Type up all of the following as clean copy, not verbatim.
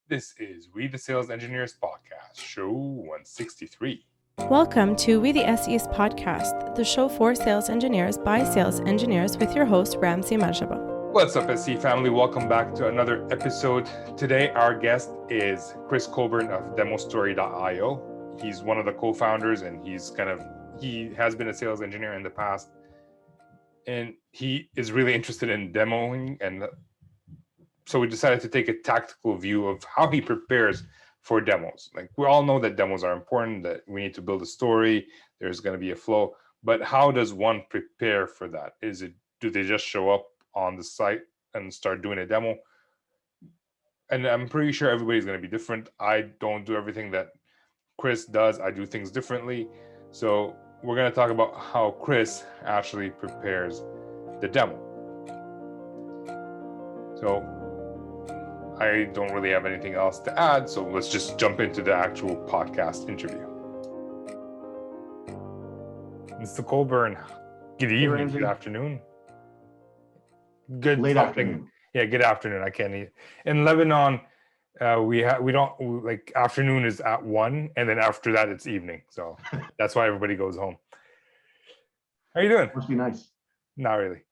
This is We the Sales Engineers Podcast, show 163. Welcome to We the SEs Podcast, the show for sales engineers by sales engineers with your host, Ramsey Majaba. What's up, SE family? Welcome back to another episode. Today, our guest is Chris Colburn of demostory.io. He's one of the co-founders and he has been a sales engineer in the past. And he is really interested in demoing. And so we decided to take a tactical view of how he prepares for demos. Like, we all know that demos are important, that we need to build a story, there's going to be a flow, but how does one prepare for that? Do they just show up on the site and start doing a demo? And I'm pretty sure everybody's going to be different. I don't do everything that Chris does. I do things differently. So we're going to talk about how Chris actually prepares the demo. So I don't really have anything else to add, so let's just jump into the actual podcast interview. Mr. Colburn, good evening, good afternoon. Good late afternoon. Yeah, good afternoon. I can't eat. In Lebanon, we don't like afternoon is at 1, and then after that it's evening. So that's why everybody goes home. How are you doing? Must be nice. Not really.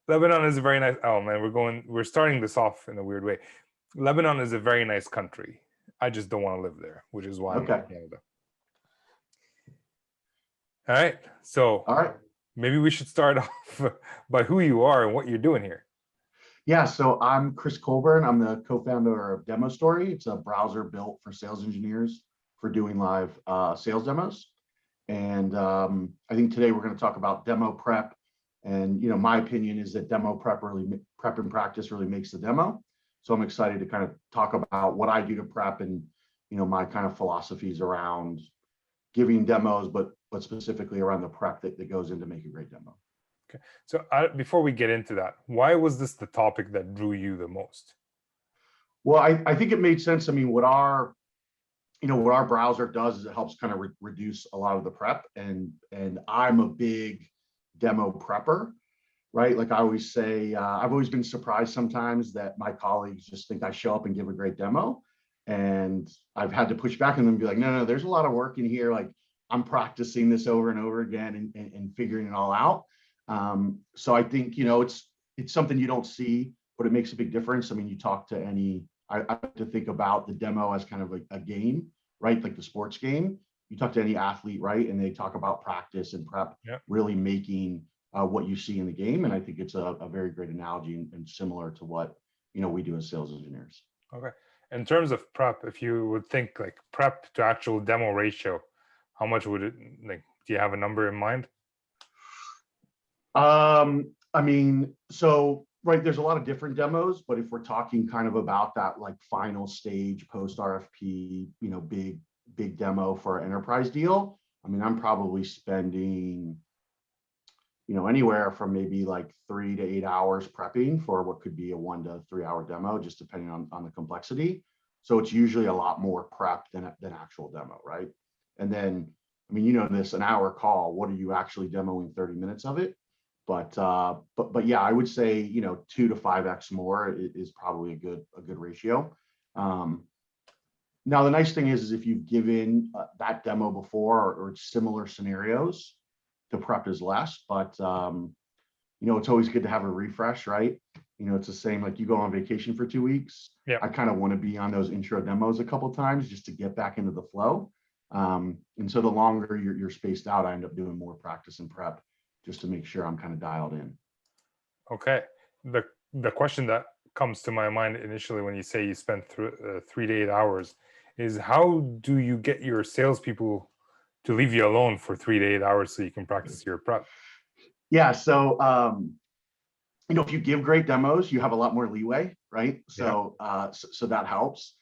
Lebanon is a very nice. Oh man, we're starting this off in a weird way. Lebanon is a very nice country. I just don't want to live there, which is why I'm in Canada. All right. So maybe we should start off by who you are and what you're doing here. Yeah, so I'm Chris Colburn. I'm the co-founder of DemoStory. It's a browser built for sales engineers for doing live sales demos. And I think today we're going to talk about demo prep. And my opinion is that demo prep and practice really makes the demo. So I'm excited to kind of talk about what I do to prep and my kind of philosophies around giving demos, but specifically around the prep that goes into make a great demo. Okay. So before we get into that, why was this the topic that drew you the most? Well, I think it made sense. I mean, what our browser does is it helps kind of reduce a lot of the prep, and I'm a big demo prepper, right? Like I always say, I've always been surprised sometimes that my colleagues just think I show up and give a great demo. And I've had to push back on them and be like, no, there's a lot of work in here. Like I'm practicing this over and over again and figuring it all out. So I think, it's something you don't see, but it makes a big difference. I mean, you talk to I like to think about the demo as kind of like a game, right? Like the sports game. You talk to any athlete, right? And they talk about practice and prep, really making what you see in the game. And I think it's a very great analogy and similar to what, we do as sales engineers. Okay. In terms of prep, if you would think like prep to actual demo ratio, how much would it, like, do you have a number in mind? I mean, so, right, there's a lot of different demos, but if we're talking kind of about that like final stage post RFP, big demo for an enterprise deal, I mean, I'm probably spending, anywhere from maybe like 3 to 8 hours prepping for what could be a 1 to 3 hour demo, just depending on the complexity. So it's usually a lot more prep than actual demo, right? And then, I mean, this, an hour call, what are you actually demoing 30 minutes of it? But yeah, I would say, 2 to 5x more is probably a good ratio. Now, the nice thing is if you've given that demo before or similar scenarios, the prep is less, but it's always good to have a refresh, right? It's the same, like you go on vacation for 2 weeks. Yeah. I kind of want to be on those intro demos a couple of times just to get back into the flow. And so the longer you're spaced out, I end up doing more practice and prep just to make sure I'm kind of dialed in. Okay. The question that comes to my mind initially when you say you spent 3 to 8 hours is, how do you get your salespeople to leave you alone for 3 to 8 hours so you can practice your prep? Yeah. So, if you give great demos, you have a lot more leeway, right? So, so that helps.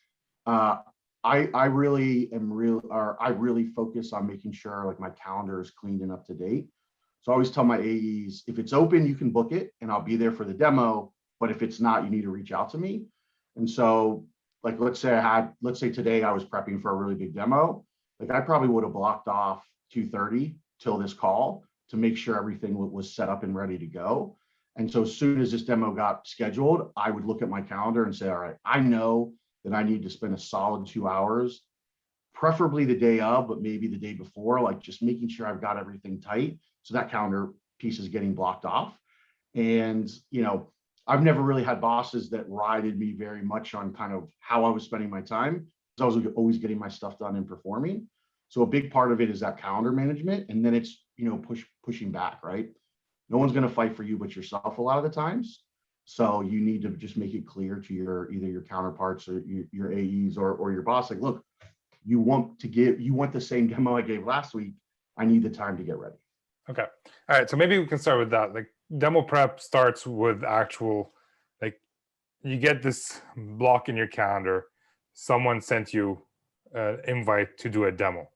I really focus on making sure like my calendar is cleaned and up to date. So I always tell my AEs, if it's open, you can book it and I'll be there for the demo. But if it's not, you need to reach out to me. And so, like, let's say today I was prepping for a really big demo. Like I probably would have blocked off 2:30 till this call to make sure everything was set up and ready to go. And so as soon as this demo got scheduled, I would look at my calendar and say, all right, I know that I need to spend a solid 2 hours, preferably the day of, but maybe the day before, like just making sure I've got everything tight. So that calendar piece is getting blocked off. And, I've never really had bosses that rided me very much on kind of how I was spending my time. I was always getting my stuff done and performing. So a big part of it is that calendar management. And then it's, pushing back, right? No one's going to fight for you but yourself a lot of the times. So you need to just make it clear to either your counterparts or your AEs or your boss, like, look, you want the same demo I gave last week. I need the time to get ready. Okay. All right. So maybe we can start with that. Like demo prep starts with actual, like you get this block in your calendar. Someone sent you an invite to do a demo.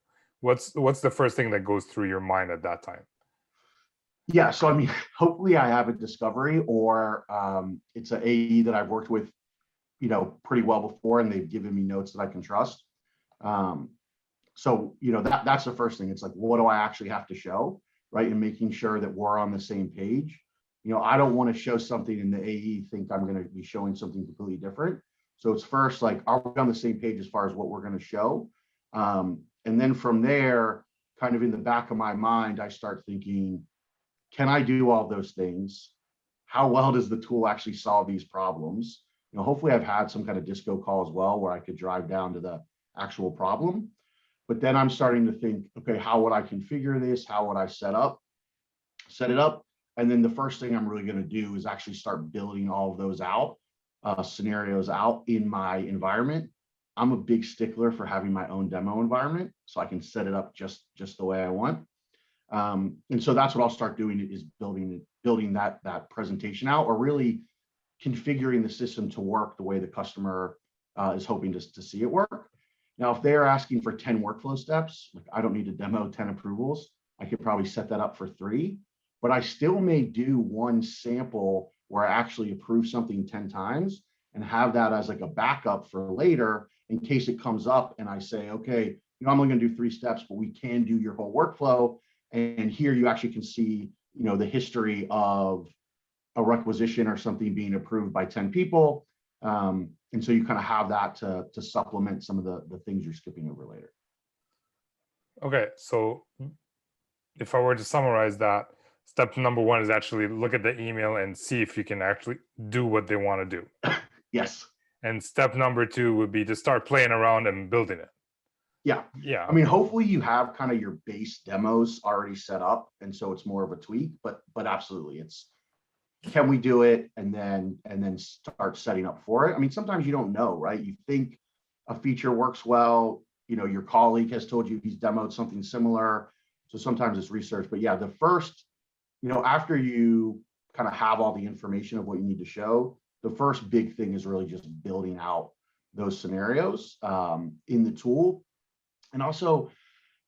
What's the first thing that goes through your mind at that time? Yeah. So, I mean, hopefully I have a discovery or it's an AE that I've worked with, pretty well before, and they've given me notes that I can trust. So, that's the first thing. It's like, what do I actually have to show? Right. And making sure that we're on the same page. I don't want to show something and the AE think I'm going to be showing something completely different. So it's first, like, are we on the same page as far as what we're going to show? And then from there, kind of in the back of my mind, I start thinking, can I do all those things? How well does the tool actually solve these problems? Hopefully I've had some kind of disco call as well, where I could drive down to the actual problem. But then I'm starting to think, okay, how would I configure this? How would I set it up? And then the first thing I'm really going to do is actually start building all of those scenarios out in my environment. I'm a big stickler for having my own demo environment so I can set it up just the way I want. And so that's what I'll start doing, is building that presentation out, or really configuring the system to work the way the customer is hoping to see it work. Now, if they're asking for 10 workflow steps, like I don't need to demo 10 approvals. I could probably set that up for 3, but I still may do one sample where I actually approve something 10 times and have that as like a backup for later in case it comes up and I say, okay, I'm only going to do 3 steps, but we can do your whole workflow. And here you actually can see, the history of a requisition or something being approved by 10 people. And so you kind of have that to supplement some of the things you're skipping over later. Okay. So if I were to summarize that, step number 1 is actually look at the email and see if you can actually do what they want to do. Yes. And step number 2 would be to start playing around and building it. Yeah. Yeah. I mean, hopefully you have kind of your base demos already set up, and so it's more of a tweak, but absolutely it's, can we do it? And then start setting up for it. I mean, sometimes you don't know, right? You think a feature works well, your colleague has told you he's demoed something similar. So sometimes it's research, but yeah, the first, after you kind of have all the information of what you need to show, the first big thing is really just building out those scenarios in the tool. And also,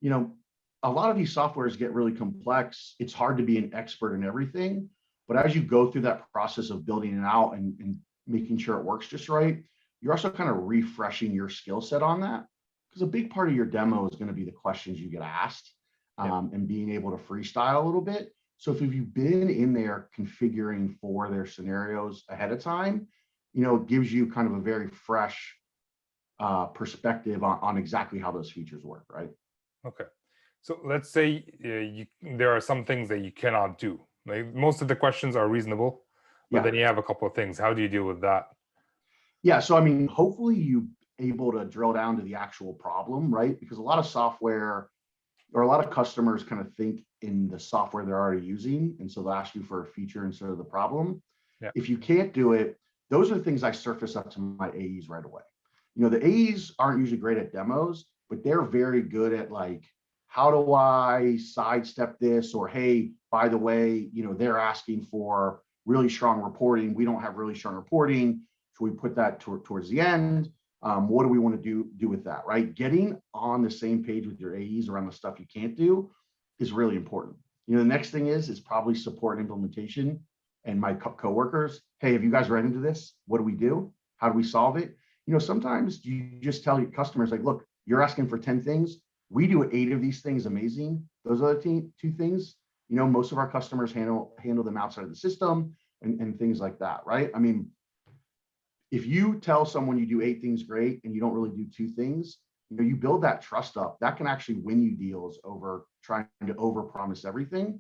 a lot of these softwares get really complex. It's hard to be an expert in everything. But as you go through that process of building it out and making sure it works just right, you're also kind of refreshing your skill set on that. Because a big part of your demo is going to be the questions you get asked and being able to freestyle a little bit. So if you've been in there configuring for their scenarios ahead of time, it gives you kind of a very fresh perspective on exactly how those features work, right? Okay. So let's say there are some things that you cannot do. Like most of the questions are reasonable, but then you have a couple of things. How do you deal with that? Yeah. So, I mean, hopefully you're able to drill down to the actual problem, right? Because a lot of software or a lot of customers kind of think in the software they're already using. And so they'll ask you for a feature instead of the problem. Yeah. If you can't do it, those are the things I surface up to my AEs right away. The AEs aren't usually great at demos, but they're very good at like, how do I sidestep this? Or, hey, by the way, they're asking for really strong reporting. We don't have really strong reporting. Should we put that towards the end? What do we want to do with that, right? Getting on the same page with your AEs around the stuff you can't do is really important. The next thing is probably support and implementation and my coworkers. Hey, have you guys run into this? What do we do? How do we solve it? Sometimes you just tell your customers, like, look, you're asking for 10 things. We do 8 of these things amazing. Those other 2 things, most of our customers handle them outside of the system. and things like that, right? I mean, if you tell someone you do 8 things great and you don't really do 2 things, you build that trust up. That can actually win you deals over trying to overpromise everything.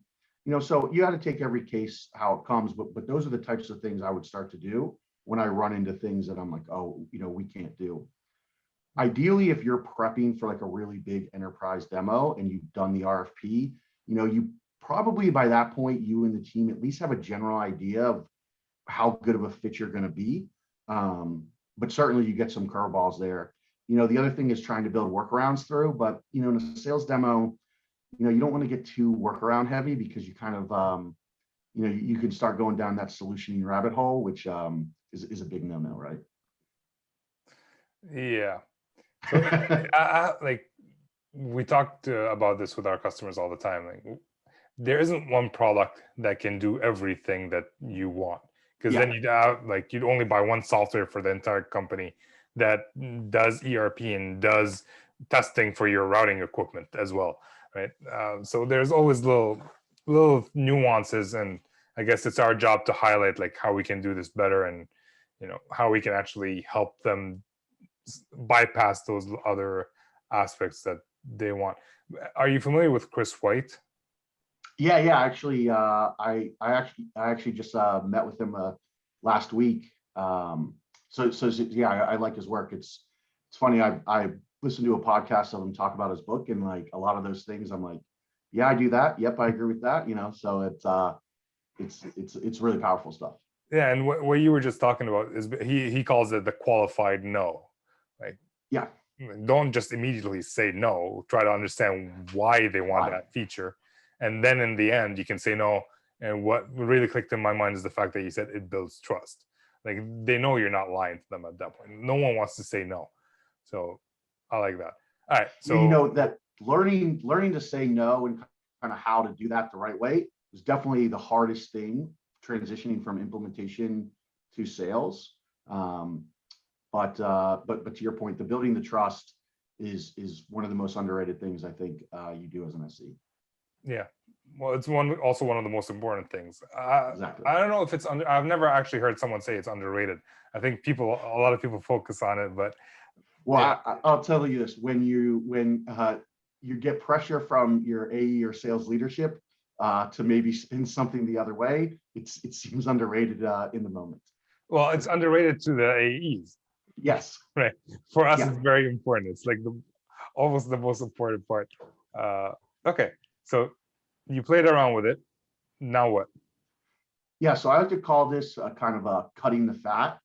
So you got to take every case how it comes, but those are the types of things I would start to do when I run into things that I'm like, oh, we can't do. Ideally, if you're prepping for like a really big enterprise demo and you've done the RFP, you probably by that point, you and the team at least have a general idea of how good of a fit you're going to be. But certainly you get some curveballs there. The other thing is trying to build workarounds through, but in a sales demo, you don't want to get too workaround heavy because you kind of, you can start going down that solutioning rabbit hole, which is a big no-no, right? Yeah. So like we talked about this with our customers all the time. Like, there isn't one product that can do everything that you want, because then you'd only buy one software for the entire company that does ERP and does testing for your routing equipment as well, right? So there's always little nuances, and I guess it's our job to highlight like how we can do this better, and how we can actually help them bypass those other aspects that they want. Are you familiar with Chris White? Yeah. Actually, I actually just met with him last week. So yeah, I like his work. It's funny. I listened to a podcast of him talk about his book, and like a lot of those things, I'm like, yeah, I do that. Yep, I agree with that. So it's really powerful stuff. Yeah, and what you were just talking about is he calls it the qualified no. Like, yeah, don't just immediately say no. Try to understand why they want that feature, and then in the end you can say no. And what really clicked in my mind is the fact that you said it builds trust. Like, they know you're not lying to them at that point. No one wants to say no. So I like that. All right. So that learning to say no and kind of how to do that the right way is definitely the hardest thing, transitioning from implementation to sales. But to your point, the building the trust is one of the most underrated things I think you do as an SE. Yeah. Well, it's also one of the most important things. Exactly. I don't know if it's I've never actually heard someone say it's underrated. I think a lot of people focus on it, but well, yeah. I'll tell you this: when you get pressure from your AE or sales leadership to maybe spin something the other way, it seems underrated in the moment. Well, it's underrated to the AEs. Yes. Right. For us, it's very important. It's like almost the most important part. Okay. So you played around with it. Now what? Yeah. So I like to call this kind of a cutting the fat,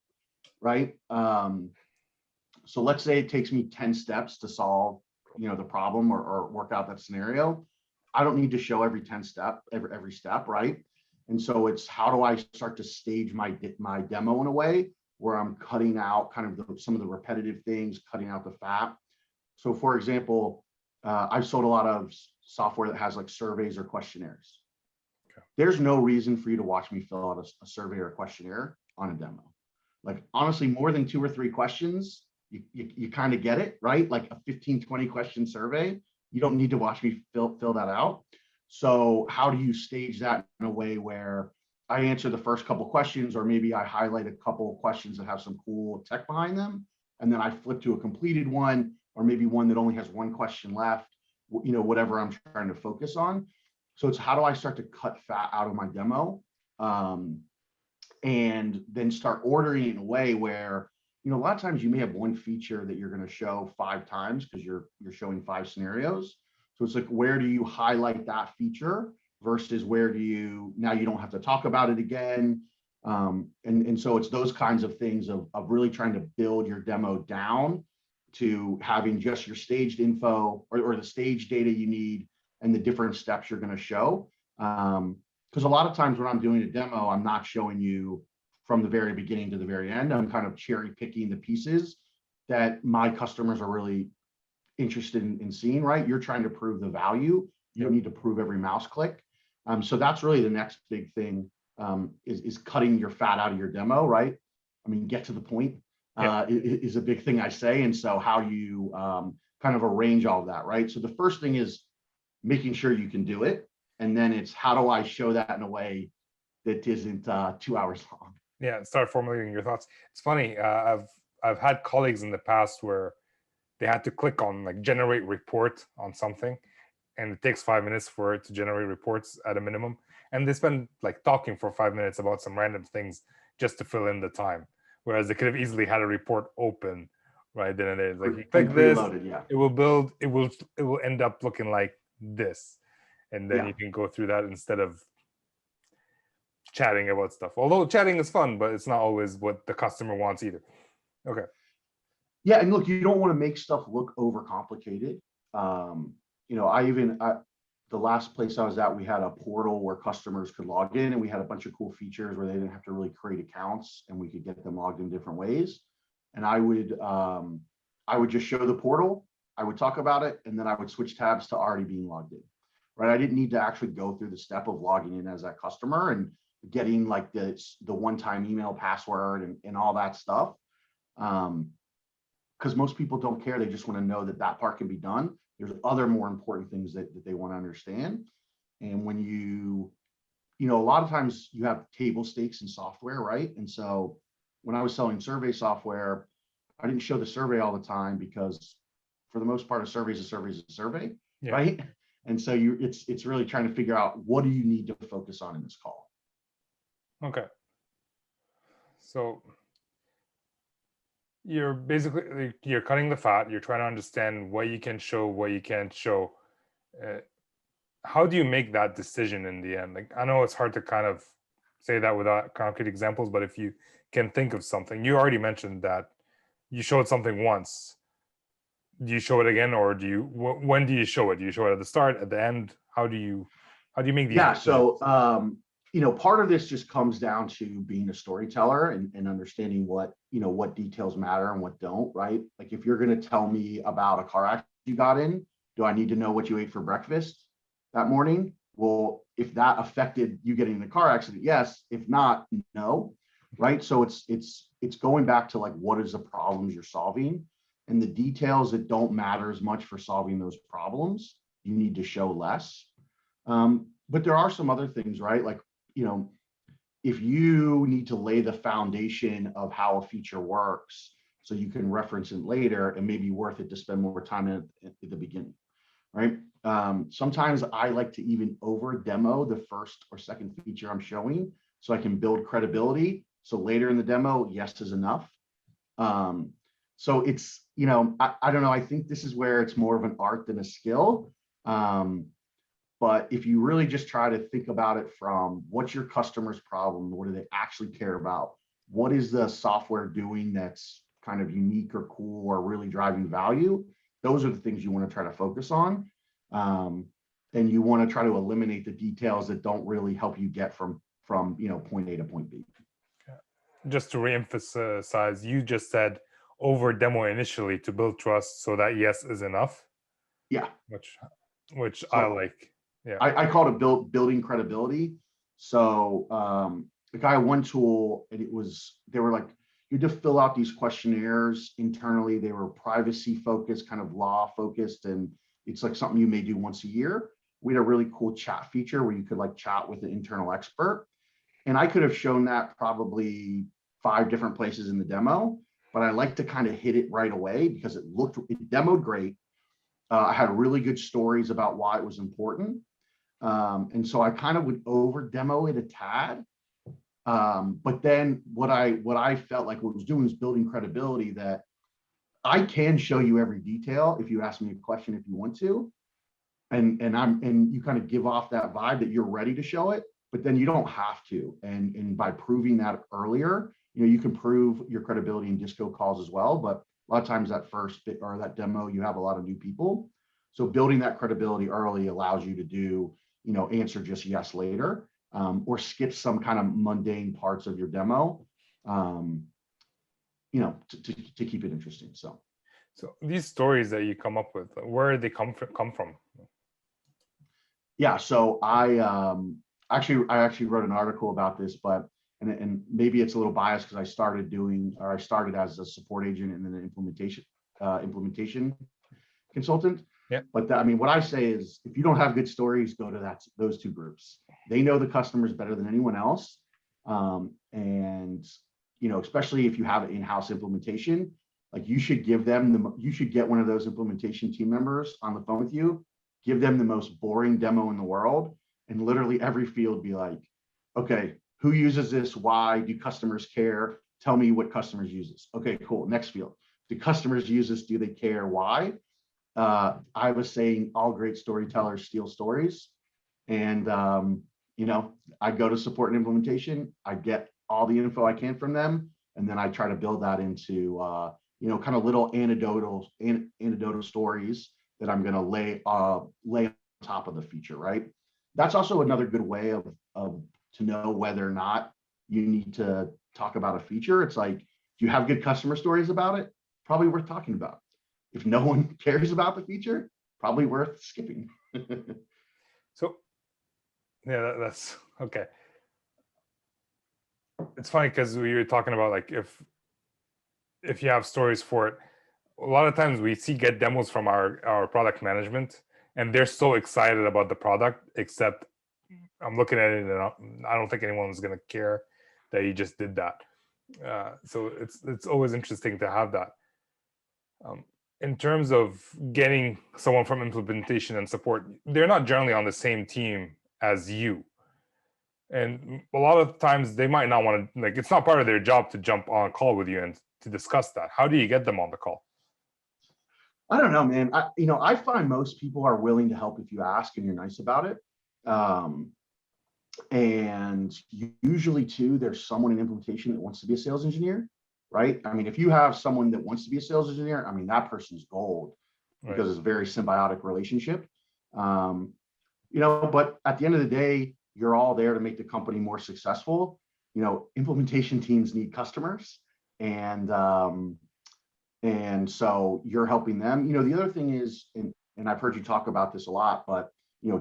right? So let's say it takes me 10 steps to solve, the problem or work out that scenario. I don't need to show every 10 step, every step, right? And so it's how do I start to stage my demo in a way where I'm cutting out kind of some of the repetitive things, cutting out the fat. So for example, I've sold a lot of software that has like surveys or questionnaires. Okay. There's no reason for you to watch me fill out a survey or a questionnaire on a demo. Like, honestly, more than 2 or 3 questions, you kind of get it, right? Like a 15, 20 question survey, you don't need to watch me fill that out. So how do you stage that in a way where I answer the first couple questions, or maybe I highlight a couple of questions that have some cool tech behind them, and then I flip to a completed one, or maybe one that only has 1 question left, whatever I'm trying to focus on. So it's how do I start to cut fat out of my demo, and then start ordering in a way where, a lot of times you may have one feature that you're going to show 5 times because you're showing 5 scenarios. So it's like, where do you highlight that feature versus where do you don't have to talk about it again. And so it's those kinds of things of really trying to build your demo down to having just your staged info or the stage data you need and the different steps you're going to show. Because a lot of times when I'm doing a demo, I'm not showing you from the very beginning to the very end. I'm kind of cherry picking the pieces that my customers are really interested in seeing, right? You're trying to prove the value. You don't need to prove every mouse click. So that's really the next big thing, is cutting your fat out of your demo, right? I mean, get to the point is a big thing I say. And so how you kind of arrange all of that, right? So the first thing is making sure you can do it. And then it's how do I show that in a way that isn't 2 hours long. Yeah, start formulating your thoughts. It's funny. I've had colleagues in the past where they had to click on like generate report on something, and it takes 5 minutes for it to generate reports at a minimum, and they spend like talking for 5 minutes about some random things just to fill in the time, whereas they could have easily had a report open right then and there. Like you click this, Preloaded, yeah. it will build, it will end up looking like this, and then Yeah. you can go through that instead of chatting about stuff. Although chatting is fun, but it's not always what the customer wants either. Okay. Yeah, and look, you don't want to make stuff look overcomplicated. You know, the last place I was at, we had a portal where customers could log in, and we had a bunch of cool features where they didn't have to really create accounts, and we could get them logged in different ways. And I would just show the portal, I would talk about it, and then I would switch tabs to already being logged in. Right? I didn't need to actually go through the step of logging in as that customer and getting like the one-time email password and all that stuff. Because most people don't care. They just want to know that that part can be done. There's other more important things that they want to understand. And when you know, a lot of times you have table stakes in software, right? And so when I was selling survey software, I didn't show the survey all the time because for the most part, a survey is a survey is a survey, Yeah. right? And so it's really trying to figure out what do you need to focus on in this call. Okay. So you're basically you're cutting the fat. You're trying to understand what you can show, what you can't show. How do you make that decision in the end? Like, I know it's hard to kind of say that without concrete examples, but if you can think of something, you already mentioned that you showed something once. Do you show it again, or when do you show it? Do you show it at the start, at the end? How do you make these Yeah. decisions? So, you know, part of this just comes down to being a storyteller and understanding what, you know, what details matter and what don't, right? Like if you're going to tell me about a car accident you got in, do I need to know what you ate for breakfast that morning? Well, if that affected you getting in the car accident, yes. If not, no, right? So it's going back to like, what is the problems you're solving, and the details that don't matter as much for solving those problems, you need to show less. But there are some other things, right? Like, you know, if you need to lay the foundation of how a feature works so you can reference it later, it may be worth it to spend more time at the beginning, right? Sometimes I like to even over demo the first or second feature I'm showing so I can build credibility. So later in the demo, yes is enough. So it's, you know, I don't know. I think this is where it's more of an art than a skill. But if you really just try to think about it from what's your customer's problem, what do they actually care about? What is the software doing that's kind of unique or cool or really driving value? Those are the things you want to try to focus on. And you want to try to eliminate the details that don't really help you get from you know, point A to point B. Just to reemphasize, you just said over demo initially to build trust so that yes is enough. Yeah. Which So I like. Yeah. I call it building credibility. So the guy had one tool, and they were like, you had to fill out these questionnaires internally. They were privacy focused, kind of law focused, and it's like something you may do once a year. We had a really cool chat feature where you could like chat with an internal expert. And I could have shown that probably 5 different places in the demo, but I like to kind of hit it right away because it demoed great. I had really good stories about why it was important. And so I kind of would over demo it a tad. But then what I felt like what it was doing was building credibility that I can show you every detail if you ask me a question, if you want to. And you kind of give off that vibe that you're ready to show it, but then you don't have to. And by proving that earlier, you know, you can prove your credibility in disco calls as well. But a lot of times that first bit or that demo, you have a lot of new people. So building that credibility early allows you to do, you know, answer just yes later, or skip some kind of mundane parts of your demo, you know, to keep it interesting. So these stories that you come up with, where they come from? Yeah, so I actually wrote an article about this, but and maybe it's a little biased because I started as a support agent and then an implementation consultant. Yeah. But I mean, what I say is, if you don't have good stories, go to those 2 groups. They know the customers better than anyone else. And, especially if you have an in-house implementation, like you should get one of those implementation team members on the phone with you, give them the most boring demo in the world, and literally every field be like, okay, who uses this? Why? Do customers care? Tell me what customers use this. Okay, cool. Next field. Do customers use this? Do they care? Why? I was saying all great storytellers steal stories. And, I go to support and implementation. I get all the info I can from them. And then I try to build that into, kind of little anecdotal stories that I'm going to lay on top of the feature, right? That's also another good way of to know whether or not you need to talk about a feature. It's like, do you have good customer stories about it? Probably worth talking about. If no one cares about the feature, probably worth skipping. So, yeah, that's okay. It's funny because we were talking about like if you have stories for it, a lot of times we get demos from our product management, and they're so excited about the product, except I'm looking at it and I don't think anyone's going to care that you just did that. So it's always interesting to have that. In terms of getting someone from implementation and support, they're not generally on the same team as you. And a lot of times they might not want to, like, it's not part of their job to jump on a call with you and to discuss that. How do you get them on the call? I don't know, man. I find most people are willing to help if you ask and you're nice about it. And usually too, there's someone in implementation that wants to be a sales engineer, right? I mean, if you have someone that wants to be a sales engineer, I mean, that person's gold because it's a very symbiotic relationship. But at the end of the day, you're all there to make the company more successful. Implementation teams need customers, and so you're helping them. The other thing is, and I've heard you talk about this a lot, but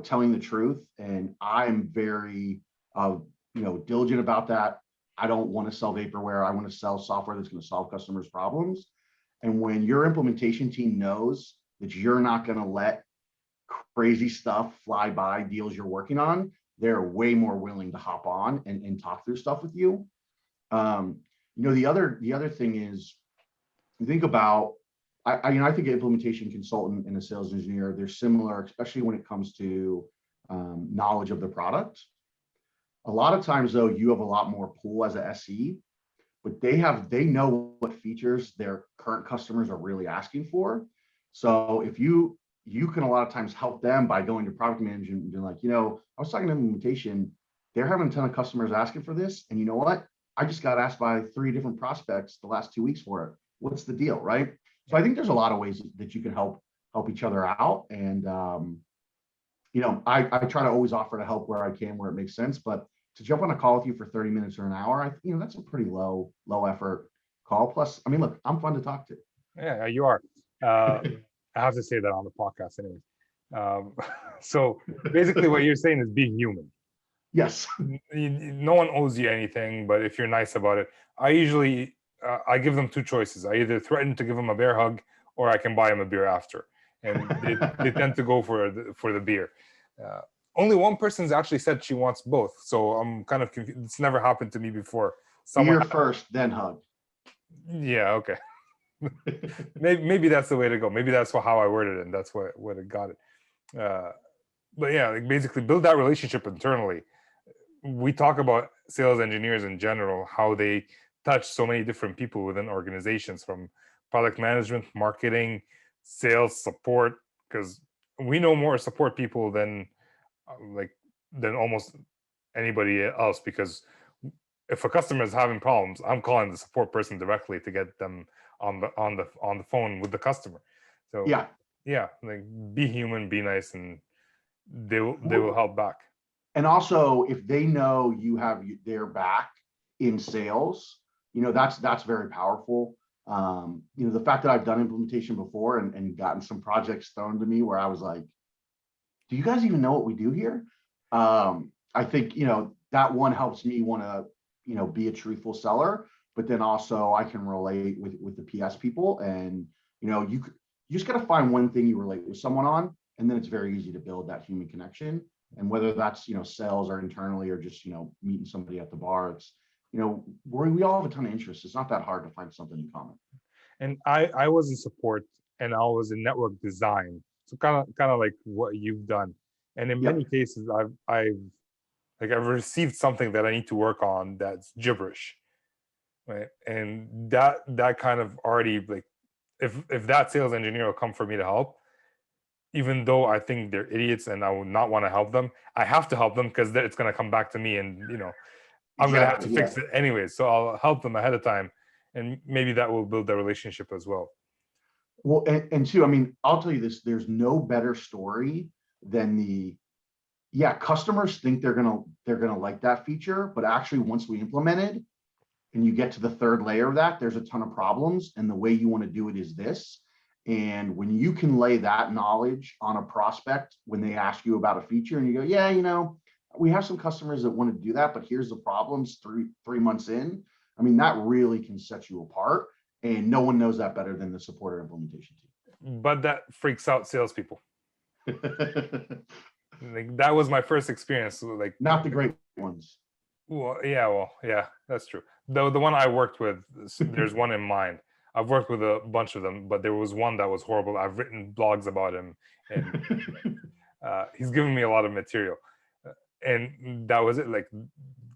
telling the truth. And I'm very, diligent about that. I don't want to sell vaporware. I want to sell software that's going to solve customers' problems. And when your implementation team knows that you're not going to let crazy stuff fly by deals you're working on, they're way more willing to hop on and talk through stuff with you. The other thing is, you think about, I think an implementation consultant and a sales engineer, they're similar, especially when it comes to knowledge of the product. A lot of times though, you have a lot more pull as a SE, but they know what features their current customers are really asking for. So if you can a lot of times help them by going to product management and being like, I was talking to implementation, they're having a ton of customers asking for this. And you know what? I just got asked by 3 different prospects the last 2 weeks for it. What's the deal, right? So I think there's a lot of ways that you can help each other out. And, I try to always offer to help where I can, where it makes sense. But to jump on a call with you for 30 minutes or an hour, that's a pretty low effort call. Plus, I mean, look, I'm fun to talk to. Yeah, you are. I have to say that on the podcast anyway. So basically what you're saying is being human. Yes. No one owes you anything, but if you're nice about it, I usually, I give them 2 choices. I either threaten to give them a bear hug, or I can buy them a beer after. And they tend to go for the beer. Only one person's actually said she wants both. So I'm kind of confused. It's never happened to me before. Beer first, then hug. Yeah, okay. maybe that's the way to go. Maybe that's how I worded it, and that's what it got it. But yeah, like basically build that relationship internally. We talk about sales engineers in general, how they touch so many different people within organizations, from product management, marketing, sales, support, because we know more support people than almost anybody else, because if a customer is having problems, I'm calling the support person directly to get them on the phone with the customer. So yeah, like be human, be nice, and they will help back. And also, if they know you have their back in sales, that's very powerful. The fact that I've done implementation before and gotten some projects thrown to me where I was like, do you guys even know what we do here? I think, that one helps me want to, be a truthful seller, but then also I can relate with the PS people. And, you just got to find one thing you relate with someone on, and then it's very easy to build that human connection. And whether that's, sales or internally or just, meeting somebody at the bar, it's, we all have a ton of interests. It's not that hard to find something in common. And I was in support and I was in network design. So kind of like what you've done. And in many cases I've received something that I need to work on that's gibberish. Right. And that kind of already like if that sales engineer will come for me to help, even though I think they're idiots and I would not want to help them, I have to help them because it's going to come back to me, and I'm going to have to fix it anyway. So I'll help them ahead of time, and maybe that will build the relationship as well. Well, and two, I mean, I'll tell you this: there's no better story than customers think they're gonna like that feature, but actually once we implement it, and you get to the third layer of that, there's a ton of problems, and the way you want to do it is this. And when you can lay that knowledge on a prospect when they ask you about a feature, and you go, yeah, we have some customers that want to do that, but here's the problems 3 months in. I mean, that really can set you apart, and no one knows that better than the support or implementation team. But that freaks out salespeople. Like, that was my first experience. Like, not the great ones. Well, yeah, that's true. The one I worked with, there's one in mind. I've worked with a bunch of them, but there was one that was horrible. I've written blogs about him, and he's given me a lot of material. And that was it. Like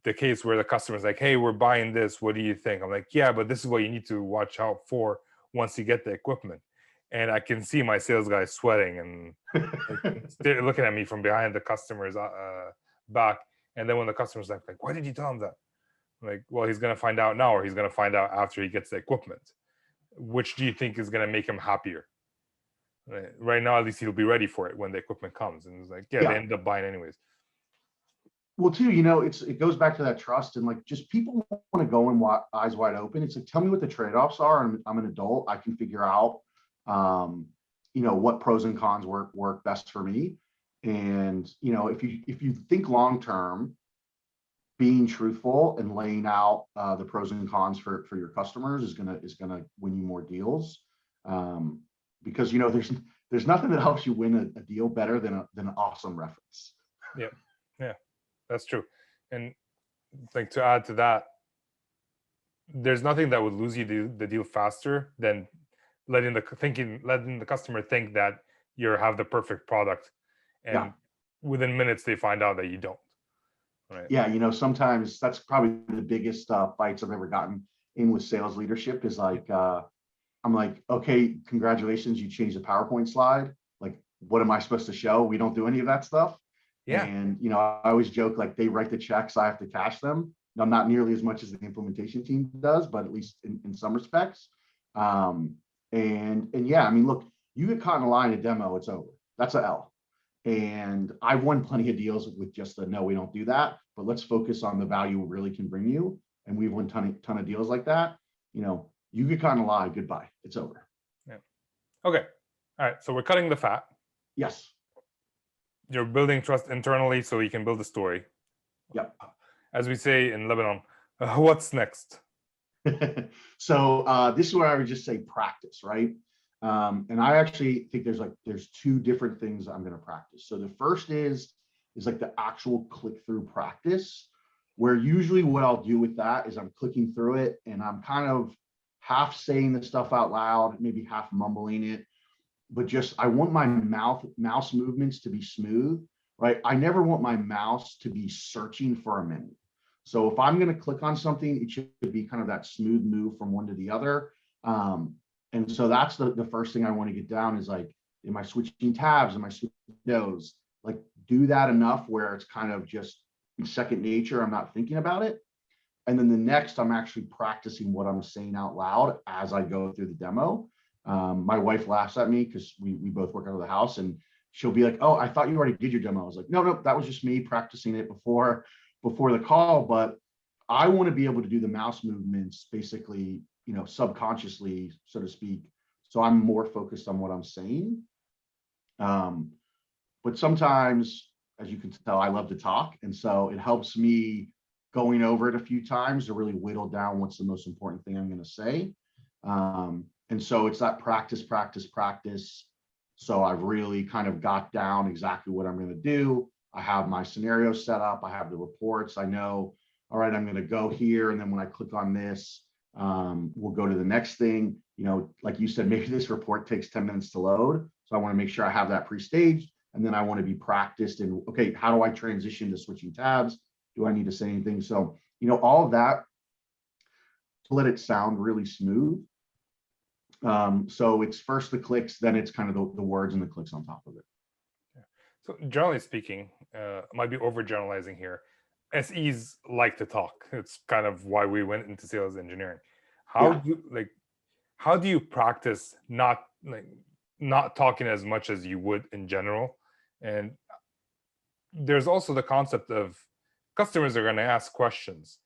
the case where the customer's like, "Hey, we're buying this. What do you think?" I'm like, "Yeah, but this is what you need to watch out for once you get the equipment." And I can see my sales guy sweating and they're looking at me from behind the customer's back. And then when the customer's like, "Why did you tell him that?" I'm like, "Well, he's gonna find out now, or he's gonna find out after he gets the equipment. Which do you think is gonna make him happier?" Right now, at least he'll be ready for it when the equipment comes. And it's like, yeah, they end up buying anyways. Well, too, it goes back to that trust, and like, just people want to go in eyes wide open. It's like, tell me what the trade-offs are. I'm an adult. I can figure out, what pros and cons work best for me. And, if you think long-term, being truthful and laying out the pros and cons for your customers is gonna win you more deals. Because, there's nothing that helps you win a deal better than an awesome reference. Yeah. That's true. And like, to add to that, there's nothing that would lose you the deal faster than letting the customer think that you have the perfect product, and within minutes they find out that you don't. Right. Yeah, sometimes that's probably the biggest fights I've ever gotten in with sales leadership is like, I'm like, okay, congratulations, you changed the PowerPoint slide. Like, what am I supposed to show? We don't do any of that stuff. Yeah. And, I always joke, like, they write the checks, I have to cash them. Now, not nearly as much as the implementation team does, but at least in some respects. And yeah, I mean, look, you get caught in a line at demo, it's over. That's a L. And I've won plenty of deals with just the, no, we don't do that, but let's focus on the value we really can bring you. And we've won ton of deals like that. You get caught in a lie, goodbye, it's over. Yeah. Okay. All right. So we're cutting the fat. Yes. You're building trust internally so you can build a story. Yep. As we say in Lebanon, what's next? So this is where I would just say practice, right? And I actually think there's two different things I'm going to practice. So the first is like the actual click-through practice, where usually what I'll do with that is I'm clicking through it and I'm kind of half saying the stuff out loud, maybe half mumbling it. But just, I want my mouse movements to be smooth, right? I never want my mouse to be searching for a menu. So if I'm going to click on something, it should be kind of that smooth move from one to the other. And so that's the first thing I want to get down is like, am I switching tabs? Am I switching windows? Like, do that enough where it's kind of just second nature. I'm not thinking about it. And then the next, I'm actually practicing what I'm saying out loud as I go through the demo. My wife laughs at me because we both work out of the house, and she'll be like, "Oh, I thought you already did your demo." I was like, no, that was just me practicing it before the call. But I want to be able to do the mouse movements basically, subconsciously, so to speak. So I'm more focused on what I'm saying. But sometimes, as you can tell, I love to talk. And so it helps me going over it a few times to really whittle down what's the most important thing I'm going to say. And so it's that practice. So I've really kind of got down exactly what I'm going to do. I have my scenario set up. I have the reports. I know, all right, I'm going to go here. And then when I click on this, we'll go to the next thing. Like you said, maybe this report takes 10 minutes to load. So I want to make sure I have that pre-staged. And then I want to be practiced in, okay, how do I transition to switching tabs? Do I need to say anything? So, all of that to let it sound really smooth. So it's first the clicks, then it's kind of the words and the clicks on top of it. So generally speaking, I might be overgeneralizing here. SEs like to talk. It's kind of why we went into sales engineering. How do you practice not talking as much as you would in general? And there's also the concept of customers are going to ask questions,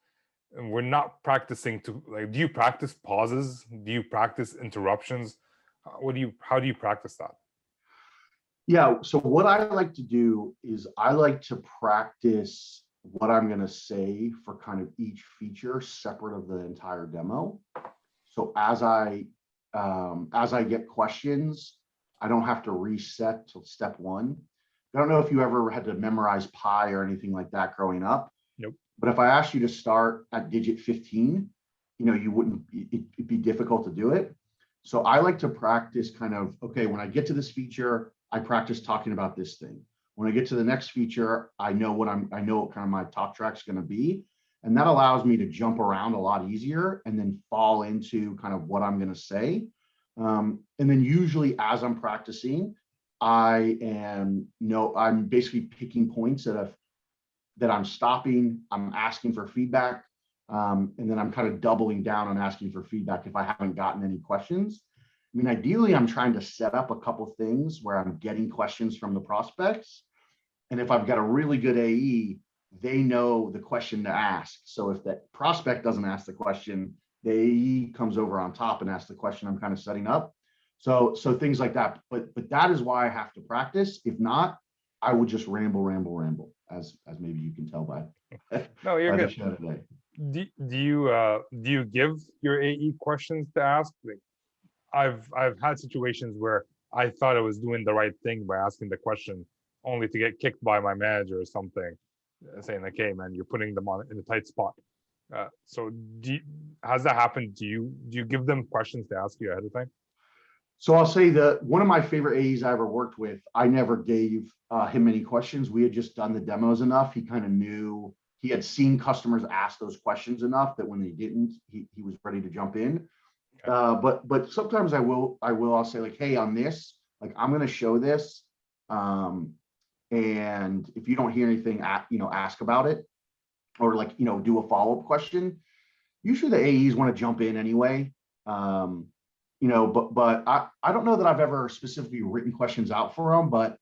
and we're not practicing to do you practice pauses? Do you practice interruptions? How do you practice that? Yeah, so what I like to do is I like to practice what I'm going to say for kind of each feature separate of the entire demo. So as I get questions, I don't have to reset to step one. I don't know if you ever had to memorize pi or anything like that growing up. Nope. But if I asked you to start at digit 15, you wouldn't, it'd be difficult to do it. So I like to practice kind of, okay, when I get to this feature, I practice talking about this thing. When I get to the next feature, I know what kind of my talk track's going to be. And that allows me to jump around a lot easier and then fall into kind of what I'm going to say. And then usually as I'm practicing, I'm basically picking points that I'm stopping, I'm asking for feedback. And then I'm kind of doubling down on asking for feedback if I haven't gotten any questions. I mean, ideally, I'm trying to set up a couple things where I'm getting questions from the prospects. And if I've got a really good AE, they know the question to ask. So if that prospect doesn't ask the question, the AE comes over on top and asks the question I'm kind of setting up. So things like that. But that is why I have to practice. If not, I would just ramble, as maybe you can tell by no, you're by good. the show today. Do you give your AE questions to ask? I've had situations where I thought I was doing the right thing by asking the question, only to get kicked by my manager or something, saying like, "Hey, man, you're putting them in a tight spot." So, has that happened? Do you give them questions to ask you ahead of time? So I'll say that one of my favorite AEs I ever worked with, I never gave him any questions. We had just done the demos enough. He kind of knew, he had seen customers ask those questions enough that when they didn't, he was ready to jump in. Okay. But sometimes I'll say like, hey, on this, like I'm going to show this. And if you don't hear anything, ask about it, or like, do a follow-up question. Usually the AEs want to jump in anyway. But I don't know that I've ever specifically written questions out for them, but,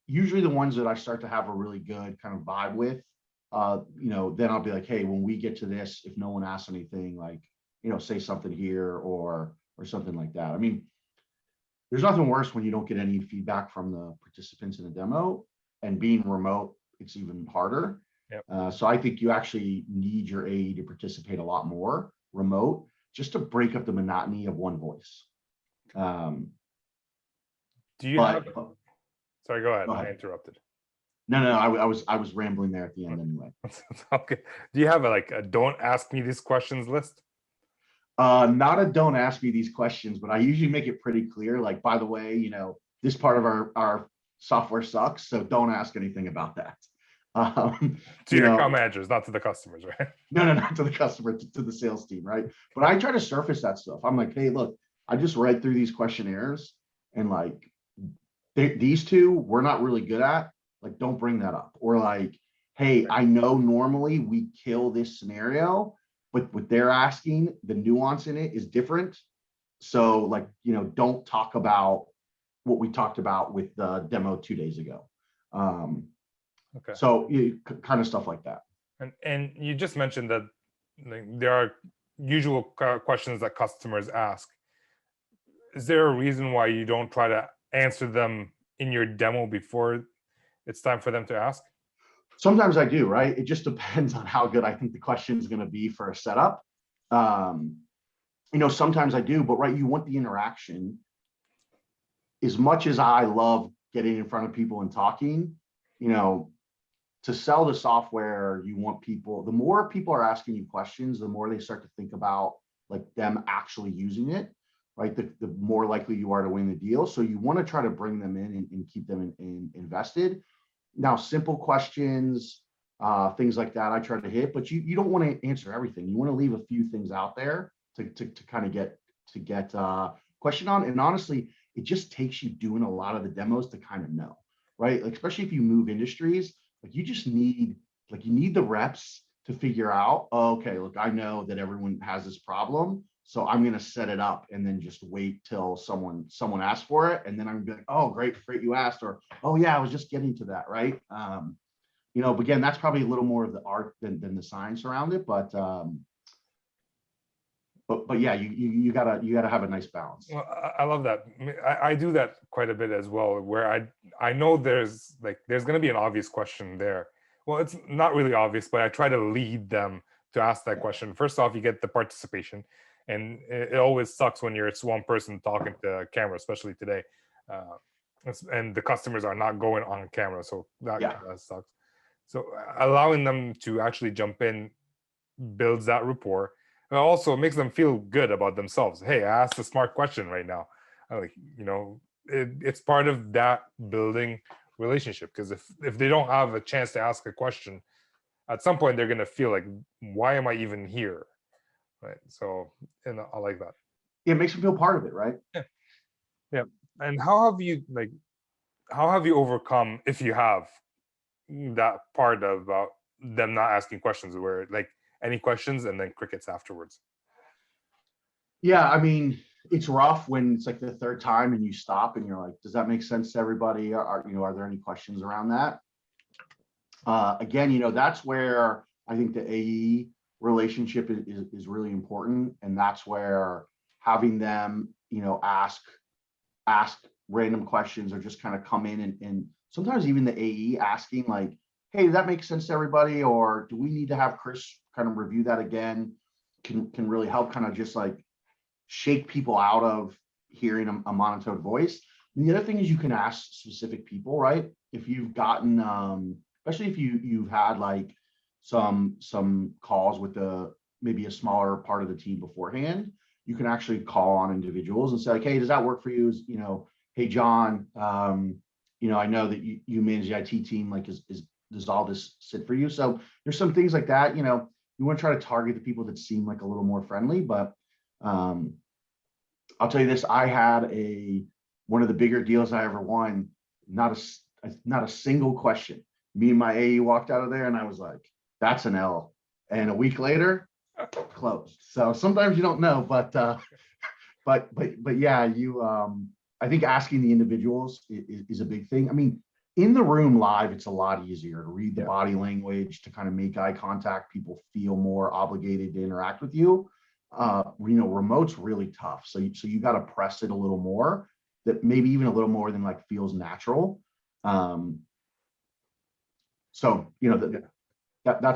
usually the ones that I start to have a really good kind of vibe with, then I'll be like, hey, when we get to this, if no one asks anything, like, say something here or something like that. I mean, there's nothing worse when you don't get any feedback from the participants in a demo, and being remote, it's even harder. Yep. So I think you actually need your AE to participate a lot more remote, just to break up the monotony of one voice. Do you have? Sorry, go ahead. I interrupted. No, I was rambling there at the end anyway. Okay. Do you have a don't ask me these questions list? Not a don't ask me these questions, but I usually make it pretty clear. Like, by the way, this part of our software sucks, so don't ask anything about that. To your account managers, not to the customers, right? No, not to the customer, to the sales team, right? But I try to surface that stuff. I'm like, hey, look, I just read through these questionnaires, and like these two we're not really good at. Like, don't bring that up. Or like, hey, I know normally we kill this scenario, but what they're asking, the nuance in it is different. So like, don't talk about what we talked about with the demo 2 days ago. Okay. So kind of stuff like that. And you just mentioned that there are usual questions that customers ask. Is there a reason why you don't try to answer them in your demo before it's time for them to ask? Sometimes I do, right? It just depends on how good I think the question is going to be for a setup. Sometimes I do, but right, you want the interaction. As much as I love getting in front of people and talking, to sell the software, you want people, the more people are asking you questions, the more they start to think about like them actually using it, right? The more likely you are to win the deal. So you want to try to bring them in and keep them invested. Now, simple questions, things like that, I try to hit, but you don't want to answer everything. You want to leave a few things out there to kind of get question on. And honestly, it just takes you doing a lot of the demos to kind of know, right? Like, especially if you move industries, like you just need, like you need the reps to figure out, oh, okay, look, I know that everyone has this problem, so I'm going to set it up and then just wait till someone asks for it. And then I'm going to be like, oh, great you asked, or, oh yeah, I was just getting to that, right? But again, that's probably a little more of the art than the science around it, but yeah, you gotta have a nice balance. Well, I love that. I do that quite a bit as well, where I know there's going to be an obvious question there. Well, it's not really obvious, but I try to lead them to ask that question. First off, you get the participation, and it always sucks when it's one person talking to camera, especially today, and the customers are not going on camera, so that kind of sucks. So allowing them to actually jump in builds that rapport. It also makes them feel good about themselves. Hey, I asked a smart question right now. It's part of that building relationship, because if they don't have a chance to ask a question, at some point they're going to feel like, why am I even here? Right. So, and I like that. It makes them feel part of it, right? Yeah. And how have you overcome, if you have, that part about them not asking questions, where like any questions and then crickets afterwards? Yeah, I mean, it's rough when it's like the third time and you stop and you're like, does that make sense to everybody? Are there any questions around that? Again, that's where I think the AE relationship is really important. And that's where having them, ask random questions, or just kind of come in and sometimes even the AE asking like, hey, does that make sense to everybody? Or do we need to have Chris kind of review that again? Can really help kind of just like shake people out of hearing a monotone voice. And the other thing is you can ask specific people, right? If you've gotten, especially if you've had like some calls with maybe a smaller part of the team beforehand, you can actually call on individuals and say like, hey, does that work for you? Hey, John, I know that you manage the IT team, like does all this sit for you? So there's some things like that, you want to try to target the people that seem like a little more friendly, but I'll tell you this, I had one of the bigger deals I ever won, not a single question. Me and my AE walked out of there and I was like, that's an L. And a week later, closed. So sometimes you don't know, but yeah, I think asking the individuals is a big thing. I mean, in the room live, it's a lot easier to read the body language, to kind of make eye contact. People feel more obligated to interact with you. Remote's really tough. So you got to press it a little more, that maybe even a little more than like feels natural. That's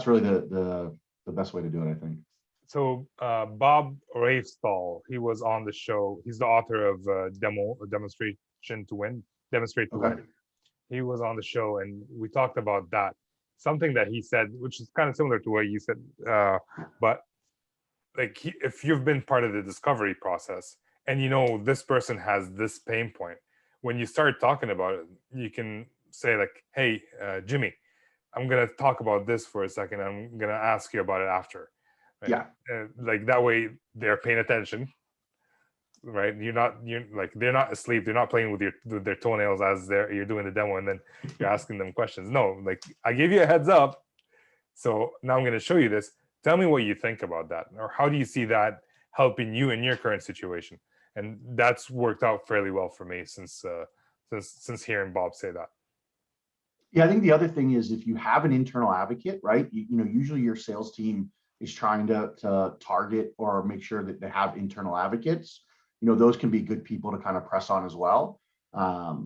really the best way to do it, I think. So Bob Rafestall, he was on the show. He's the author of Demonstrate to Win. He was on the show and we talked about that. Something that he said, which is kind of similar to what you said, but like if you've been part of the discovery process and this person has this pain point, when you start talking about it, you can say like, hey, Jimmy, I'm going to talk about this for a second. I'm going to ask you about it after. Right? Yeah. Like that way they're paying attention, right? They're not asleep. They're not playing with their toenails as you're doing the demo and then you're asking them questions. No, like I gave you a heads up. So now I'm going to show you this. Tell me what you think about that, or how do you see that helping you in your current situation? And that's worked out fairly well for me since hearing Bob say that. Yeah, I think the other thing is if you have an internal advocate, right? Usually your sales team is trying to target or make sure that they have internal advocates. Those can be good people to kind of press on as well, to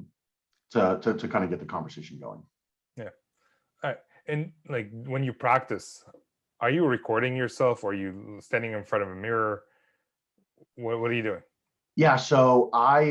kind of get the conversation going. Yeah. All right. And like when you practice, are you recording yourself, or are you standing in front of a mirror? What are you doing? Yeah, so I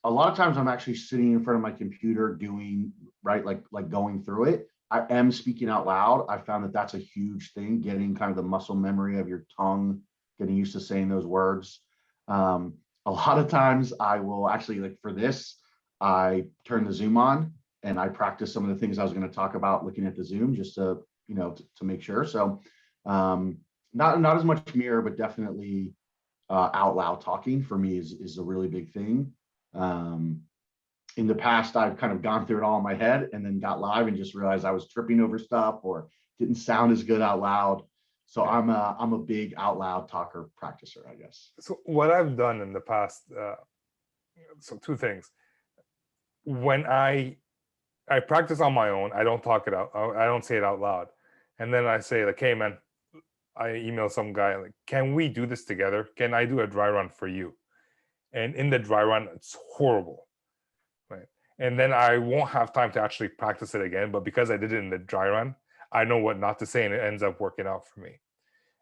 a lot of times I'm actually sitting in front of my computer doing, right, like going through it. I am speaking out loud. I found that that's a huge thing, getting kind of the muscle memory of your tongue, getting used to saying those words. A lot of times I will actually, like for this, I turn the Zoom on and I practice some of the things I was going to talk about looking at the Zoom just to, to make sure. So not as much mirror, but definitely out loud talking for me is a really big thing. In the past, I've kind of gone through it all in my head and then got live and just realized I was tripping over stuff or didn't sound as good out loud. So I'm a big out loud talker practicer, I guess. So what I've done in the past, so two things. When I practice on my own, I don't talk it out. I don't say it out loud. And then I say like, hey man, I email some guy like, can we do this together? Can I do a dry run for you? And in the dry run, it's horrible. Right. And then I won't have time to actually practice it again. But because I did it in the dry run, I know what not to say, and it ends up working out for me.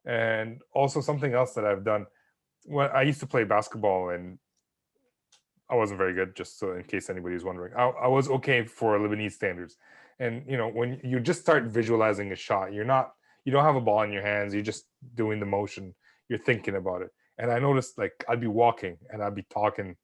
And also something else that I've done, when I used to play basketball, and I wasn't very good, just so in case anybody's wondering. I was okay for Lebanese standards. And when you just start visualizing a shot, you don't have a ball in your hands, you're just doing the motion, you're thinking about it. And I noticed like I'd be walking and I'd be talking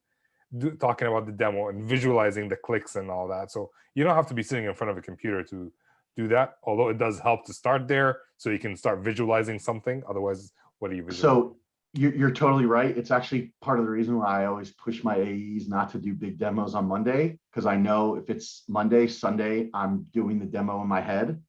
about the demo and visualizing the clicks and all that. So you don't have to be sitting in front of a computer to do that, although it does help to start there so you can start visualizing something. Otherwise, what do you visualize? So you're totally right. It's actually part of the reason why I always push my AEs not to do big demos on Monday, because I know if it's Monday, Sunday, I'm doing the demo in my head